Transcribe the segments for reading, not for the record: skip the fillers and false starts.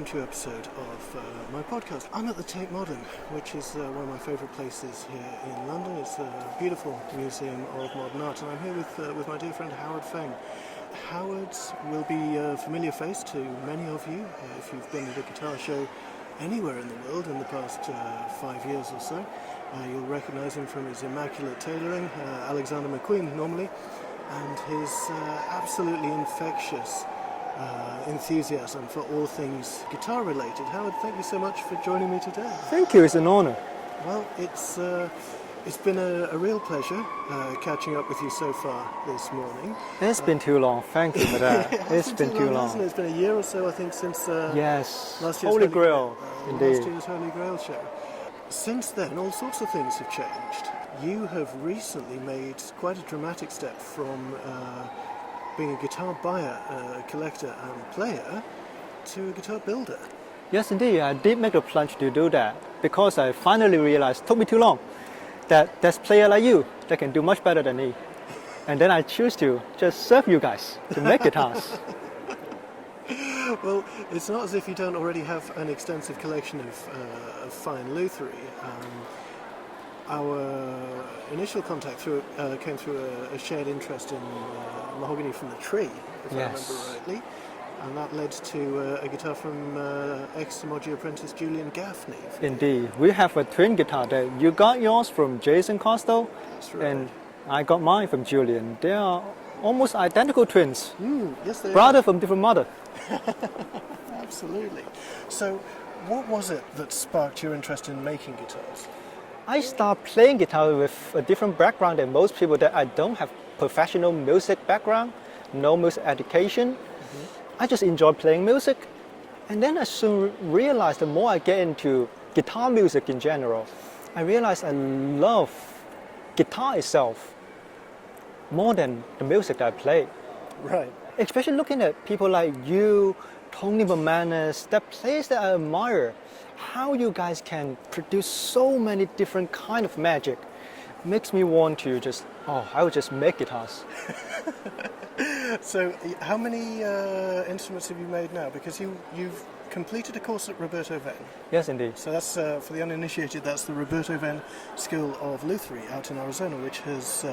impromptu episode of my podcast. I'm at the Tate Modern, which is one of my favourite places here in London. It's a beautiful museum of modern art, and I'm here with my dear friend Howard Feng. Howard will be a familiar face to many of you if you've been at a guitar show anywhere in the world in the past 5 years or so. You'll recognise him from his immaculate tailoring, Alexander McQueen normally, and his absolutely infectious enthusiasm for all things guitar related. Howard, thank you so much for joining me today. Thank you, it's an honor. Well, it's been a real pleasure catching up with you so far this morning. It's been too long, thank you for that. It's been too long. Hasn't it? It's been a year or so, I think, since yes, last year's Holy Grail, indeed. Last year's Holy Grail show. Since then, all sorts of things have changed. You have recently made quite a dramatic step from being a guitar buyer, collector and player to a guitar builder. Yes, indeed, I did make a plunge to do that because I finally realized, it took me too long, that there's a player like you that can do much better than me. And then I choose to just serve you guys to make guitars. Well, it's not as if you don't already have an extensive collection of fine luthiery. Our initial contact came through a shared interest in mahogany from the tree, if I remember rightly, and that led to a guitar from ex-Moji apprentice Julian Gaffney. Indeed, we have a twin guitar there. You got yours from Jason Costo, right. And I got mine from Julian. They are almost identical twins. Yes, they Brother are. from different mother. Absolutely. So, what was it that sparked your interest in making guitars? I started playing guitar with a different background than most people, that I don't have professional music background, no music education. I just enjoy playing music. And then I soon realized the more I get into guitar music in general, I realized I love guitar itself more than the music that I play. Right. Especially looking at people like you, Tony Bamanis, that plays that I admire. How you guys can produce so many different kind of magic makes me want to I would just make guitars. So, how many instruments have you made now? Because you've completed a course at Roberto Venn. Yes, indeed. So that's, for the uninitiated, that's the Roberto Venn School of Luthiery out in Arizona, which has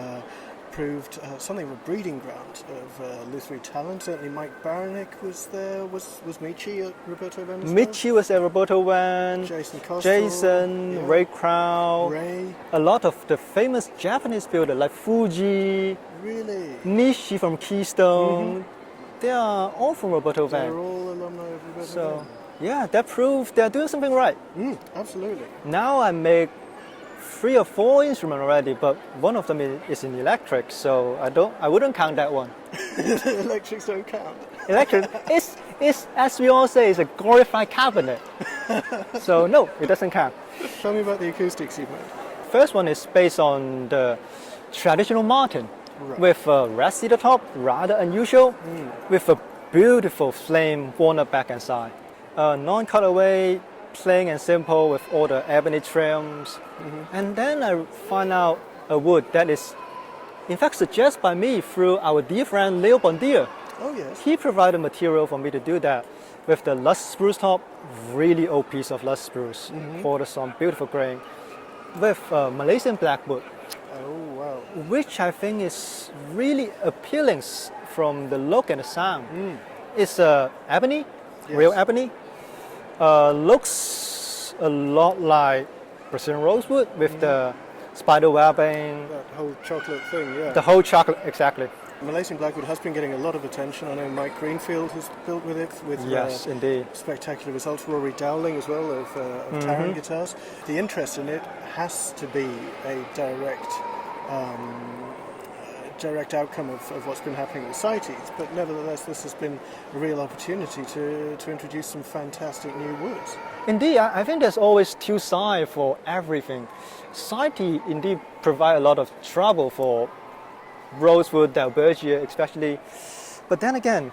proved something of a breeding ground of luthiery talent. Certainly Mike Baranek was there. Was Michi at Roberto Venn as well? Michi was at Roberto Venn. Jason Costa. Jason, yeah. Ray Crow. Ray. A lot of the famous Japanese builders like Fuji. Really? Nishi from Keystone. They are all from Roberto Venn. They're all alumni of Roberto Venn. Yeah, that proves they're doing something right. Absolutely. Now I make 3 or 4 instruments already, but one of them is in electric, so I wouldn't count that one. Electrics don't count. Electric is as we all say, is a glorified cabinet. So no, it doesn't count. Tell me about the acoustics you've made. First one is based on the traditional Martin, with a red cedar top, rather unusual, with a beautiful flame walnut back and side. Non-cutaway, plain and simple with all the ebony trims. And then I find out a wood that is in fact suggested by me through our dear friend Leo Bondia. Oh yes. He provided material for me to do that with the lush spruce top, really old piece of lush spruce, poured some beautiful grain, with Malaysian blackwood. Oh wow. Which I think is really appealing from the look and the sound. It's ebony, real ebony. Looks a lot like Brazilian rosewood with the spider webbing. That whole chocolate thing, yeah. The whole chocolate, exactly. Malaysian blackwood has been getting a lot of attention. I know Mike Greenfield has built with it, with yes, indeed. Spectacular results. Rory Dowling as well of Taran guitars. The interest in it has to be a direct outcome of what's been happening with CITES, but nevertheless this has been a real opportunity to introduce some fantastic new woods. Indeed, I think there's always two sides for everything. CITES indeed provide a lot of trouble for rosewood, dalbergia especially, but then again,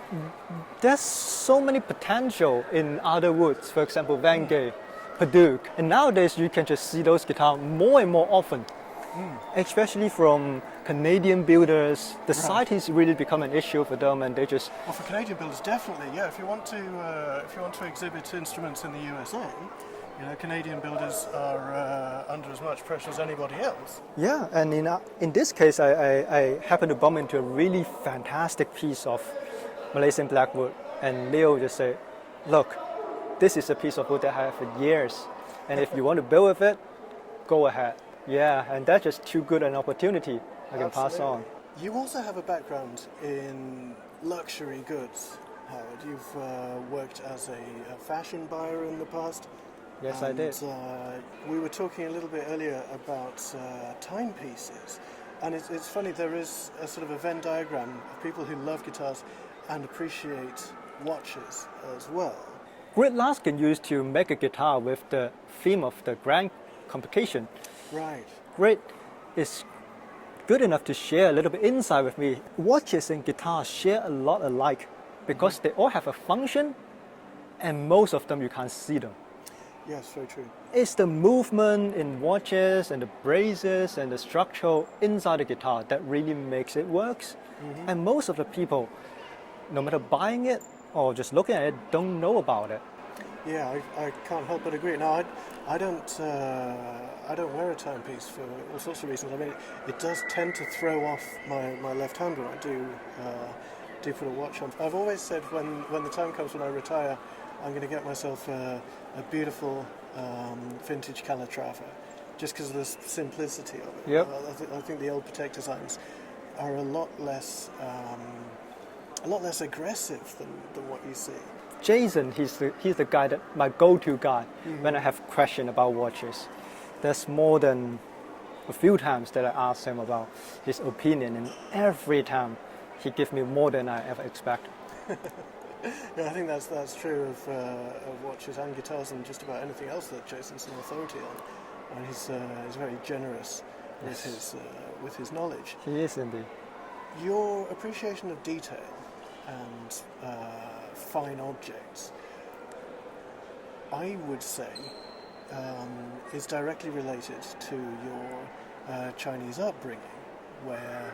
there's so many potential in other woods, for example, Van Gogh, Padauk, and nowadays you can just see those guitars more and more often. especially from Canadian builders. The site has really become an issue for them, and they just Well, for Canadian builders, definitely, yeah. If you want to exhibit instruments in the USA, you know, Canadian builders are under as much pressure as anybody else. yeah. And in this case, I happened to bump into a really fantastic piece of Malaysian blackwood, and Leo just said, "Look, this is a piece of wood that I have for years, and if you want to build with it, go ahead." Yeah, and that's just too good an opportunity I can pass on. You also have a background in luxury goods, Howard. You've worked as a fashion buyer in the past. Yes, I did. We were talking a little bit earlier about timepieces, and it's funny, there is a sort of a Venn diagram of people who love guitars and appreciate watches as well. Grit Laskin used to make a guitar with the theme of the grand complication. Right. Grit is good enough to share a little bit insight with me. Watches and guitars share a lot alike because they all have a function, and most of them you can't see them. Yes, very true. It's the movement in watches and the braces and the structure inside the guitar that really makes it works. And most of the people, no matter buying it or just looking at it, don't know about it. Yeah, I can't help but agree. Now, I don't wear a timepiece for all sorts of reasons. I mean, it does tend to throw off my left hand when I do put a watch on. I've always said when the time comes when I retire, I'm going to get myself a beautiful vintage Calatrava, just because of the simplicity of it. Yep. I think the old Patek designs are a lot less aggressive than what you see. Jason, he's the guy that my go-to guy when I have question about watches. There's more than a few times that I ask him about his opinion, and every time he gives me more than I ever expect. Yeah, I think that's true of watches and guitars and just about anything else that Jason's an authority on. And he's very generous with his knowledge. He is indeed. Your appreciation of detail and fine objects, I would say, is directly related to your Chinese upbringing, where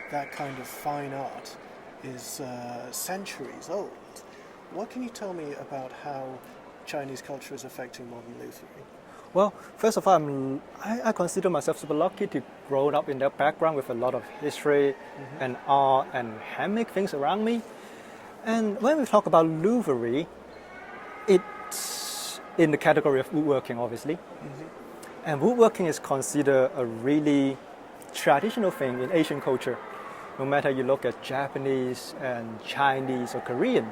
that kind of fine art is centuries old. What can you tell me about how Chinese culture is affecting modern luthiery? Well, first of all, I consider myself super lucky to grow up in that background with a lot of history and art and handmade things around me. And when we talk about luthiery, it's in the category of woodworking, obviously. And woodworking is considered a really traditional thing in Asian culture, no matter you look at Japanese and Chinese or Korean.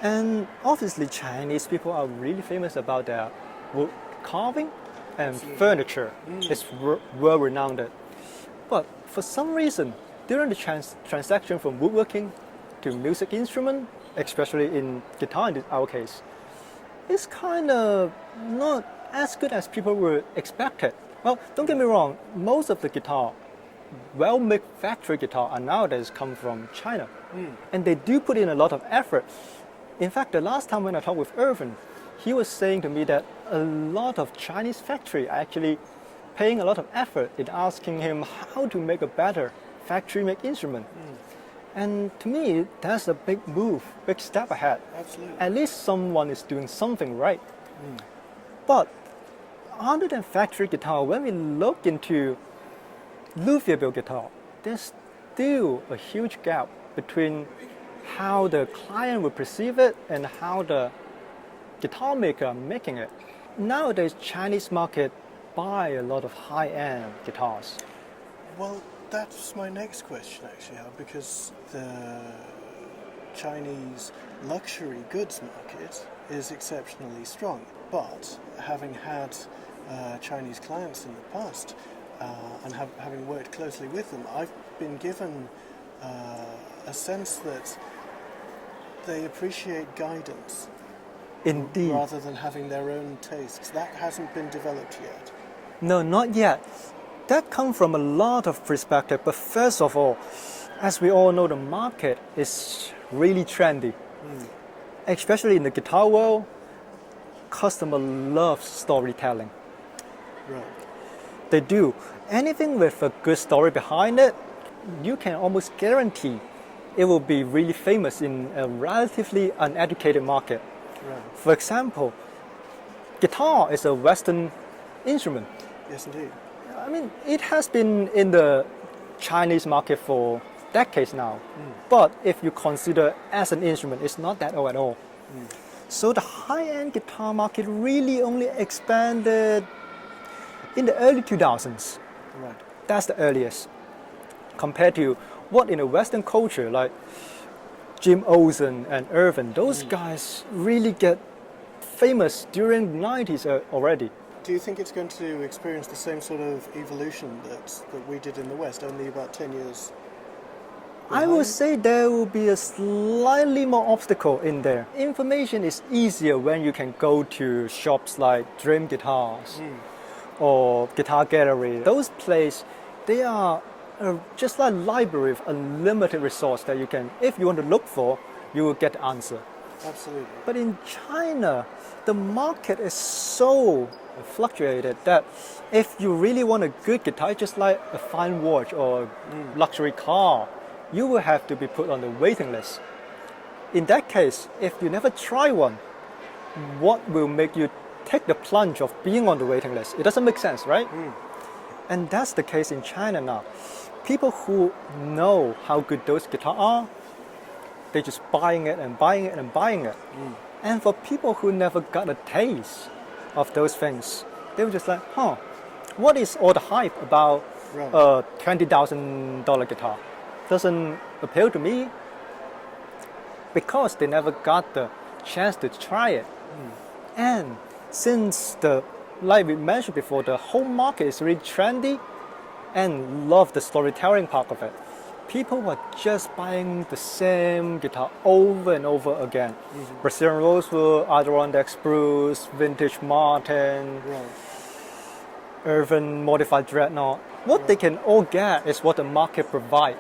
And obviously Chinese people are really famous about their wood carving and furniture. It's well renowned. But for some reason, during the transaction from woodworking to music instrument, especially in guitar in our case, it's kind of not as good as people would expect it. Well, don't get me wrong, most of the guitar, well-made factory guitar are nowadays come from China. And they do put in a lot of effort. In fact, the last time when I talked with Irvin, he was saying to me that a lot of Chinese factory are actually paying a lot of effort in asking him how to make a better factory-made instrument. And to me, that's a big move, big step ahead. Absolutely. At least someone is doing something right. But other than factory guitar, when we look into luthier-built guitar, there's still a huge gap between how the client would perceive it and how the guitar maker are making it. Nowadays, Chinese market buy a lot of high-end guitars. Well, that's my next question, actually, Howard, because the Chinese luxury goods market is exceptionally strong. But having had Chinese clients in the past and having worked closely with them, I've been given a sense that they appreciate guidance. Indeed. Rather than having their own tastes. That hasn't been developed yet. No, not yet. That comes from a lot of perspective. But first of all, as we all know, the market is really trendy. Especially in the guitar world, customer loves storytelling. Right. they do. Anything with a good story behind it, you can almost guarantee it will be really famous in a relatively uneducated market. Right. For example, guitar is a Western instrument. Yes, indeed. I mean, it has been in the Chinese market for decades now. But if you consider as an instrument, it's not that old at all. So the high-end guitar market really only expanded in the early 2000s. Right. That's the earliest. Compared to what in the Western culture, like Jim Olsen and Irvin, those guys really get famous during the 90s already. Do you think it's going to experience the same sort of evolution that we did in the West, only about 10 years I would say there will be a slightly more obstacle in there. Information is easier when you can go to shops like Dream Guitars or Guitar Gallery. Those places, they are just like a library with unlimited resource that you can, if you want to look for, you will get the answer. Absolutely. But in China, the market is so fluctuated that if you really want a good guitar, just like a fine watch or luxury car, you will have to be put on the waiting list. In that case, if you never try one, what will make you take the plunge of being on the waiting list? It doesn't make sense, right? And that's the case in China now. People who know how good those guitars are, they're just buying it and buying it and buying it. And for people who never got a taste of those things, they were just like, what is all the hype about a $20,000 guitar? Doesn't appeal to me, because they never got the chance to try it. And since like we mentioned before, the whole market is really trendy and love the storytelling part of it. People were just buying the same guitar over and over again. Brazilian Rosewood, Adirondack Spruce, Vintage Martin, Irvin Modified Dreadnought. What they can all get is what the market provides.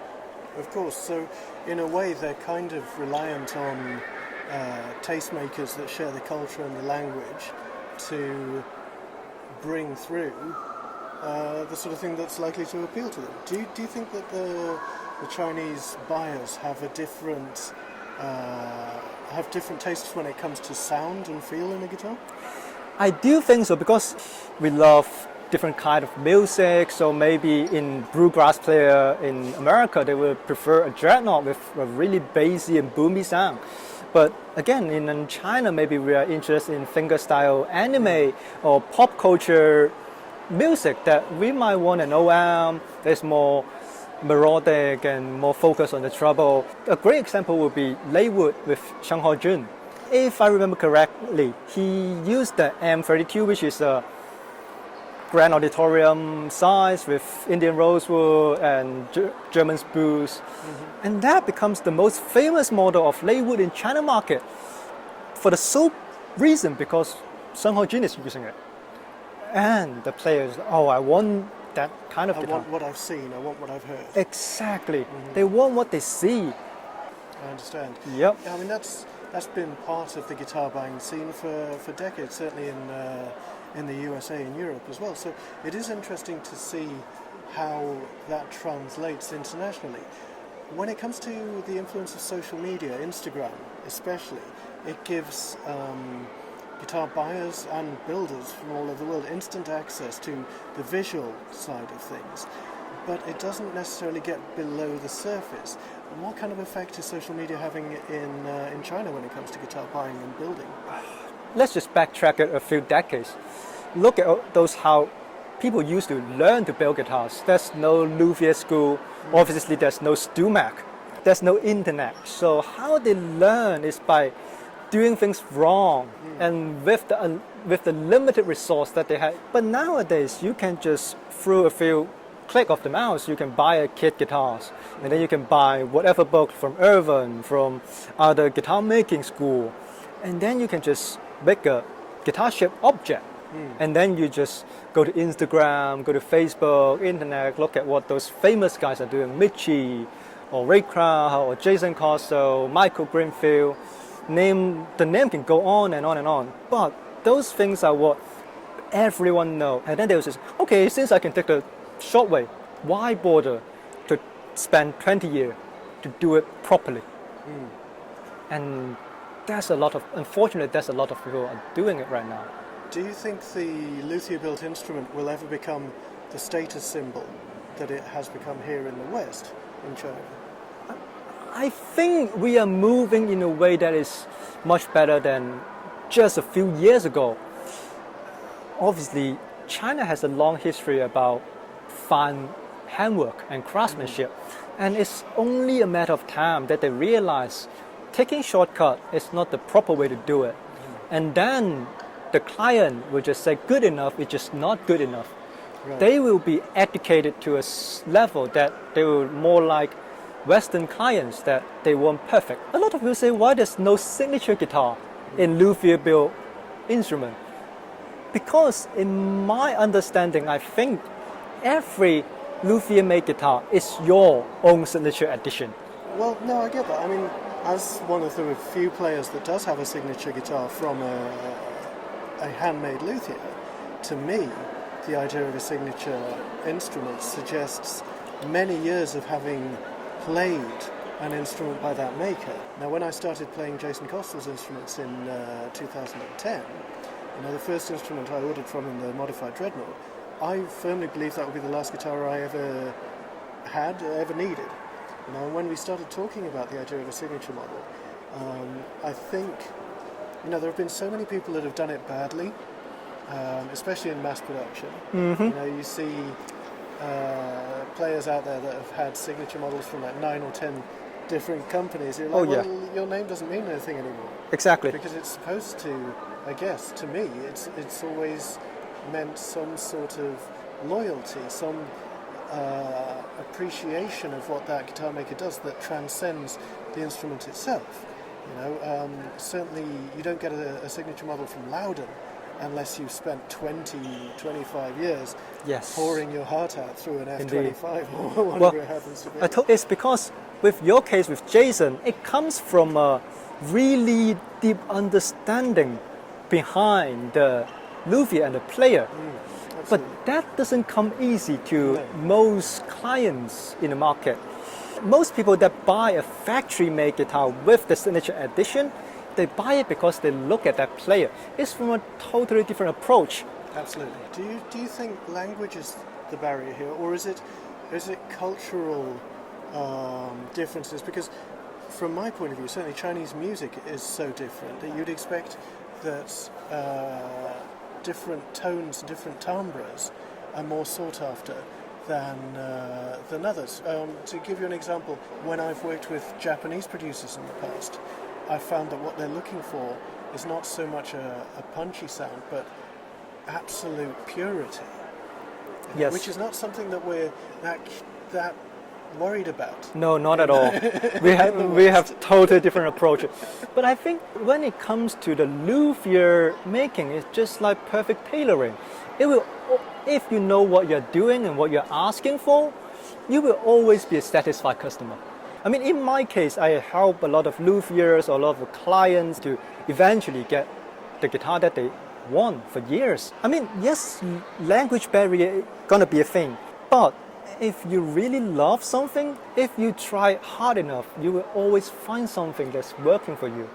Of course, so in a way they're kind of reliant on tastemakers that share the culture and the language to bring through the sort of thing that's likely to appeal to them. Do you think that the Chinese buyers have different tastes when it comes to sound and feel in a guitar? I do think so, because we love different kind of music. So maybe in bluegrass player in America, they would prefer a dreadnought with a really bassy and boomy sound. But again, in China, maybe we are interested in fingerstyle anime or pop culture music that we might want an OM. There's more melodic and more focused on the treble. A great example would be Laywood with Sheng Hao Jun. If I remember correctly, he used the M32, which is a grand auditorium size with Indian rosewood and German spruce. And that becomes the most famous model of Laywood in China market for the sole reason because Sheng Hao Jun is using it. And the players, I want that kind of guitar. I want what I've seen, I want what I've heard. Exactly. They want what they see. I understand. Yep. I mean, that's been part of the guitar buying scene for decades, certainly in the USA and Europe as well. So it is interesting to see how that translates internationally. When it comes to the influence of social media, Instagram especially, it gives guitar buyers and builders from all over the world instant access to the visual side of things, but it doesn't necessarily get below the surface. What kind of effect is social media having in China when it comes to guitar buying and building? Let's just backtrack it a few decades. Look at those how people used to learn to build guitars. There's no luthier school. Obviously, there's no STUMAC. There's no internet. So how they learn is by doing things wrong and with the limited resource that they had. But nowadays, you can just through a few click of the mouse, you can buy a kit guitars, and then you can buy whatever book from Irvin, from other guitar making school, and then you can just make a guitar shaped object. And then you just go to Instagram, go to Facebook, internet, look at what those famous guys are doing, Michi, or Ray Crow, or Jason Corso, Michael Greenfield. The name can go on and on and on. But those things are what everyone know. And then they will say, okay, since I can take the short way, why bother to spend 20 years to do it properly? And unfortunately, there's a lot of people are doing it right now. Do you think the luthier-built instrument will ever become the status symbol that it has become here in the West, in China? I think we are moving in a way that is much better than just a few years ago. Obviously, China has a long history about fine handwork and craftsmanship, and it's only a matter of time that they realize taking shortcut is not the proper way to do it. And then the client will just say good enough is just not good enough. Right. They will be educated to a level that they will more like Western clients, that they want perfect. A lot of people say, why there's no signature guitar in luthier-built instrument? Because in my understanding, I think every luthier-made guitar is your own signature edition. Well, no, I get that. I mean, as one of the few players that does have a signature guitar from a handmade luthier, to me, the idea of a signature instrument suggests many years of having played an instrument by that maker. Now, when I started playing Jason Costle's instruments in 2010, the first instrument I ordered from him, the modified Dreadnought, I firmly believe that would be the last guitar I ever had, ever needed. When we started talking about the idea of a signature model, I think, there have been so many people that have done it badly, especially in mass production. You see players out there that have had signature models from like 9 or 10 different companies. You're like, well, your name doesn't mean anything anymore. Exactly. Because it's supposed to, I guess, to me, it's always meant some sort of loyalty, some appreciation of what that guitar maker does that transcends the instrument itself. Certainly you don't get a signature model from Loudon unless you've spent 20, 25 years pouring your heart out through an F25 or whatever it happens to be. It's because with your case with Jason, it comes from a really deep understanding behind the luthier and the player. But that doesn't come easy to most clients in the market. Most people that buy a factory-made guitar with the signature edition, they buy it because they look at that player. It's from a totally different approach. Absolutely. Do you think language is the barrier here, or is it cultural differences? Because from my point of view, certainly Chinese music is so different that you'd expect that different tones and different timbres are more sought after than others. To give you an example, when I've worked with Japanese producers in the past, I found that what they're looking for is not so much a punchy sound, but absolute purity. Yes. Which is not something that we're that worried about. No, not at all. we have totally different approach. But I think when it comes to the luthier making, it's just like perfect tailoring. If you know what you're doing and what you're asking for, you will always be a satisfied customer. I mean, in my case, I help a lot of luthiers or a lot of clients to eventually get the guitar that they want for years. I mean, yes, language barrier is gonna be a thing, but if you really love something, if you try hard enough, you will always find something that's working for you.